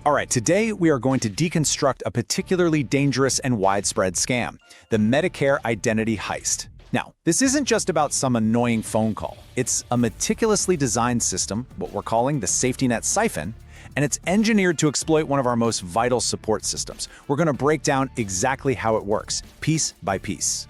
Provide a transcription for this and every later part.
All right, today we are going to deconstruct a particularly dangerous and widespread scam, the Medicare identity heist. Now, this isn't just about some annoying phone call. It's a meticulously designed system, what we're calling the Safety Net Siphon, and it's engineered to exploit one of our most vital support systems. We're going to break down exactly how it works, piece by piece.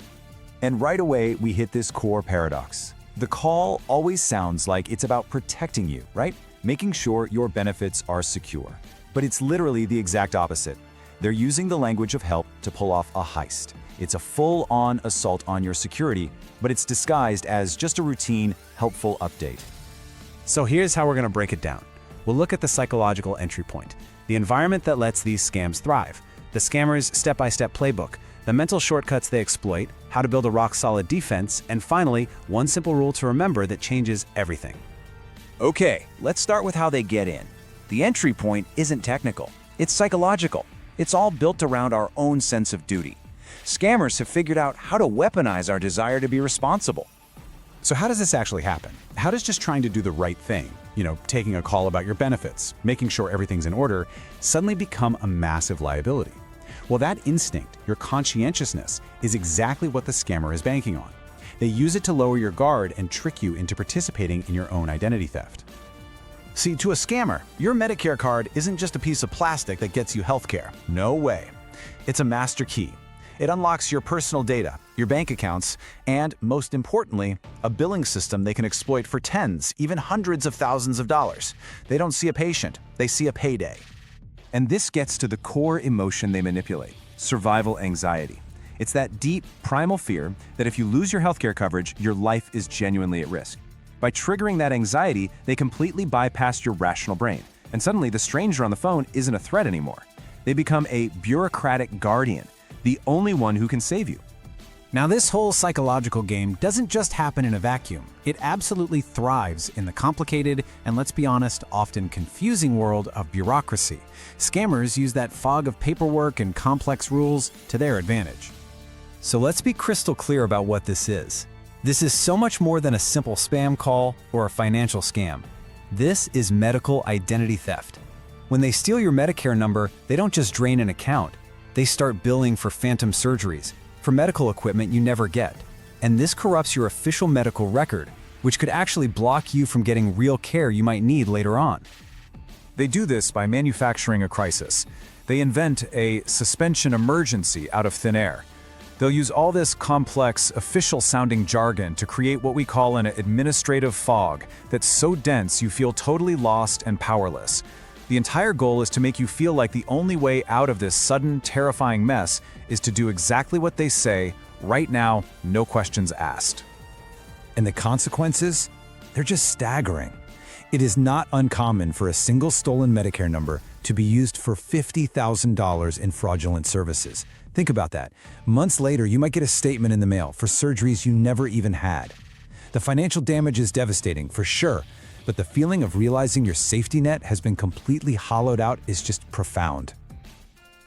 And right away, we hit this core paradox. The call always sounds like it's about protecting you, right? Making sure your benefits are secure. But it's literally the exact opposite. They're using the language of help to pull off a heist. It's a full-on assault on your security, but it's disguised as just a routine, helpful update. So here's how we're going to break it down. We'll look at the psychological entry point, the environment that lets these scams thrive, the scammers' step-by-step playbook, the mental shortcuts they exploit, how to build a rock-solid defense, and finally, one simple rule to remember that changes everything. Okay, let's start with how they get in. The entry point isn't technical, it's psychological. It's all built around our own sense of duty. Scammers have figured out how to weaponize our desire to be responsible. So how does this actually happen? How does just trying to do the right thing, taking a call about your benefits, making sure everything's in order, suddenly become a massive liability? Well, that instinct, your conscientiousness, is exactly what the scammer is banking on. They use it to lower your guard and trick you into participating in your own identity theft. See, to a scammer, your Medicare card isn't just a piece of plastic that gets you healthcare. No way. It's a master key. It unlocks your personal data, your bank accounts, and, most importantly, a billing system they can exploit for tens, even hundreds of thousands of dollars. They don't see a patient, they see a payday. And this gets to the core emotion they manipulate, survival anxiety. It's that deep, primal fear that if you lose your healthcare coverage, your life is genuinely at risk. By triggering that anxiety, they completely bypass your rational brain, and suddenly the stranger on the phone isn't a threat anymore. They become a bureaucratic guardian, the only one who can save you. Now, this whole psychological game doesn't just happen in a vacuum. It absolutely thrives in the complicated and, let's be honest, often confusing world of bureaucracy. Scammers use that fog of paperwork and complex rules to their advantage. So let's be crystal clear about what this is. This is so much more than a simple spam call or a financial scam. This is medical identity theft. When they steal your Medicare number, they don't just drain an account. They start billing for phantom surgeries, for medical equipment you never get. And this corrupts your official medical record, which could actually block you from getting real care you might need later on. They do this by manufacturing a crisis. They invent a suspension emergency out of thin air. They'll use all this complex, official-sounding jargon to create what we call an administrative fog that's so dense you feel totally lost and powerless. The entire goal is to make you feel like the only way out of this sudden, terrifying mess is to do exactly what they say, right now, no questions asked. And the consequences? They're just staggering. It is not uncommon for a single stolen Medicare number to be used for $50,000 in fraudulent services. Think about that. Months later, you might get a statement in the mail for surgeries you never even had. The financial damage is devastating, for sure, but the feeling of realizing your safety net has been completely hollowed out is just profound.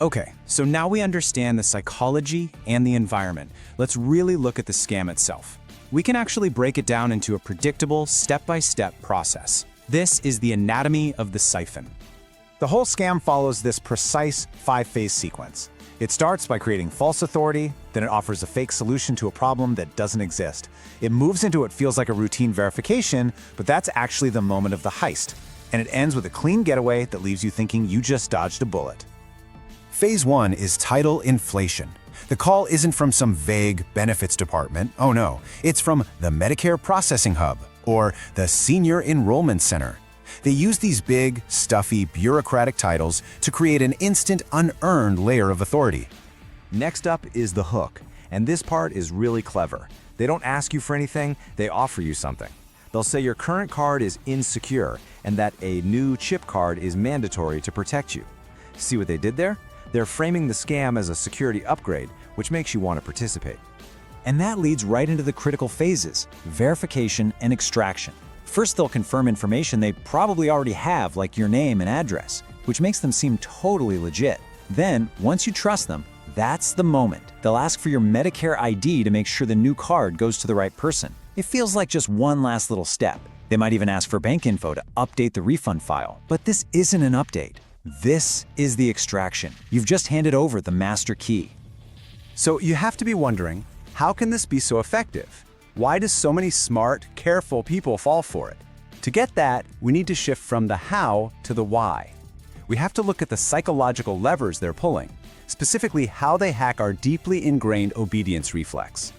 Okay, so now we understand the psychology and the environment. Let's really look at the scam itself. We can actually break it down into a predictable, step-by-step process. This is the anatomy of the siphon. The whole scam follows this precise 5-phase sequence. It starts by creating false authority, then it offers a fake solution to a problem that doesn't exist. It moves into what feels like a routine verification, but that's actually the moment of the heist. And it ends with a clean getaway that leaves you thinking you just dodged a bullet. Phase 1 is title inflation. The call isn't from some vague benefits department. Oh no, it's from the Medicare Processing Hub or the Senior Enrollment Center. They use these big, stuffy, bureaucratic titles to create an instant, unearned layer of authority. Next up is the hook, and this part is really clever. They don't ask you for anything, they offer you something. They'll say your current card is insecure and that a new chip card is mandatory to protect you. See what they did there? They're framing the scam as a security upgrade, which makes you want to participate. And that leads right into the critical phases, verification and extraction. First, they'll confirm information they probably already have, like your name and address, which makes them seem totally legit. Then, once you trust them, that's the moment. They'll ask for your Medicare ID to make sure the new card goes to the right person. It feels like just one last little step. They might even ask for bank info to update the refund file. But this isn't an update. This is the extraction. You've just handed over the master key. So you have to be wondering, how can this be so effective? Why do so many smart, careful people fall for it? To get that, we need to shift from the how to the why. We have to look at the psychological levers they're pulling, specifically how they hack our deeply ingrained obedience reflex.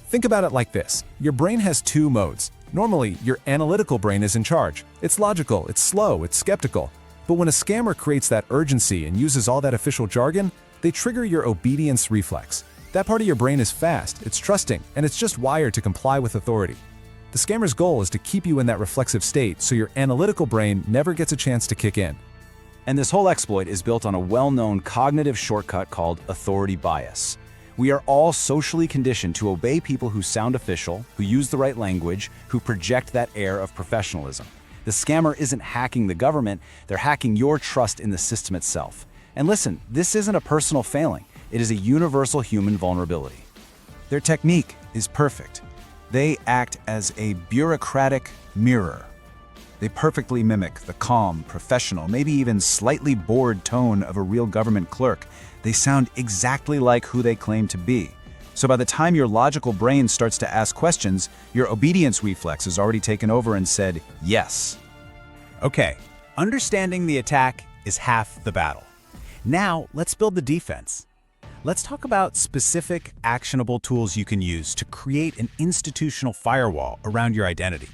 Think about it like this. Your brain has two modes. Normally, your analytical brain is in charge. It's logical, it's slow, it's skeptical. But when a scammer creates that urgency and uses all that official jargon, they trigger your obedience reflex. That part of your brain is fast, it's trusting, and it's just wired to comply with authority. The scammer's goal is to keep you in that reflexive state so your analytical brain never gets a chance to kick in. And this whole exploit is built on a well-known cognitive shortcut called authority bias. We are all socially conditioned to obey people who sound official, who use the right language, who project that air of professionalism. The scammer isn't hacking the government, they're hacking your trust in the system itself. And listen, this isn't a personal failing, it is a universal human vulnerability. Their technique is perfect. They act as a bureaucratic mirror. They perfectly mimic the calm, professional, maybe even slightly bored tone of a real government clerk. They sound exactly like who they claim to be. So by the time your logical brain starts to ask questions, your obedience reflex has already taken over and said yes. Okay, understanding the attack is half the battle. Now, let's build the defense. Let's talk about specific, actionable tools you can use to create an institutional firewall around your identity.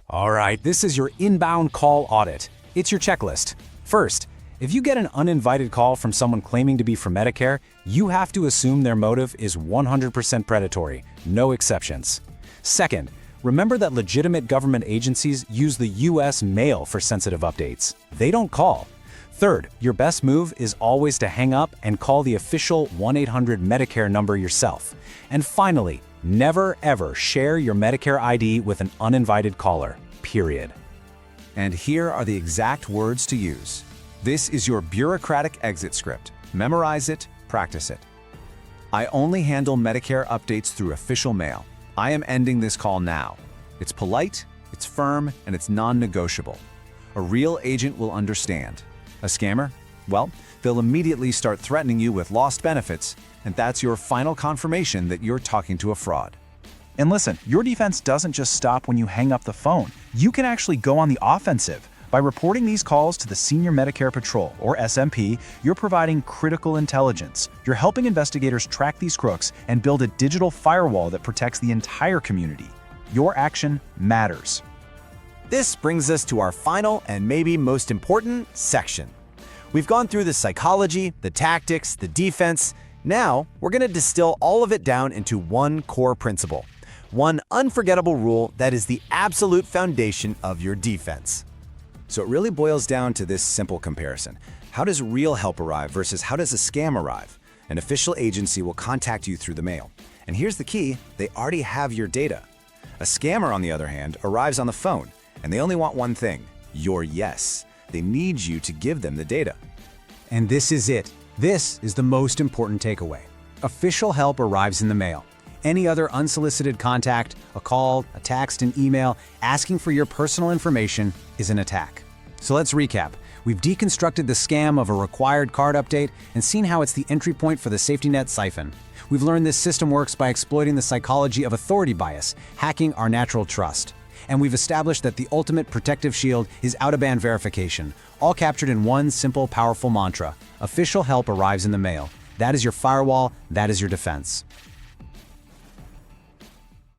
All right, this is your inbound call audit. It's your checklist. First, if you get an uninvited call from someone claiming to be from Medicare, you have to assume their motive is 100% predatory, no exceptions. Second, remember that legitimate government agencies use the US mail for sensitive updates. They don't call. Third, your best move is always to hang up and call the official 1-800-Medicare number yourself. And finally, never ever share your Medicare ID with an uninvited caller, period. And here are the exact words to use. This is your bureaucratic exit script. Memorize it, practice it. I only handle Medicare updates through official mail. I am ending this call now. It's polite, it's firm, and it's non-negotiable. A real agent will understand. A scammer? Well, they'll immediately start threatening you with lost benefits, and that's your final confirmation that you're talking to a fraud. And listen, your defense doesn't just stop when you hang up the phone. You can actually go on the offensive. By reporting these calls to the Senior Medicare Patrol, or SMP, you're providing critical intelligence. You're helping investigators track these crooks and build a digital firewall that protects the entire community. Your action matters. This brings us to our final and maybe most important section. We've gone through the psychology, the tactics, the defense. Now, we're going to distill all of it down into one core principle. One unforgettable rule that is the absolute foundation of your defense. So it really boils down to this simple comparison. How does real help arrive versus how does a scam arrive? An official agency will contact you through the mail. And here's the key, they already have your data. A scammer, on the other hand, arrives on the phone, and they only want one thing, your yes. They need you to give them the data. And this is it. This is the most important takeaway. Official help arrives in the mail. Any other unsolicited contact, a call, a text, an email, asking for your personal information is an attack. So let's recap. We've deconstructed the scam of a required card update and seen how it's the entry point for the Safety Net Siphon. We've learned this system works by exploiting the psychology of authority bias, hacking our natural trust. And we've established that the ultimate protective shield is out-of-band verification, all captured in one simple, powerful mantra. Official help arrives in the mail. That is your firewall, that is your defense.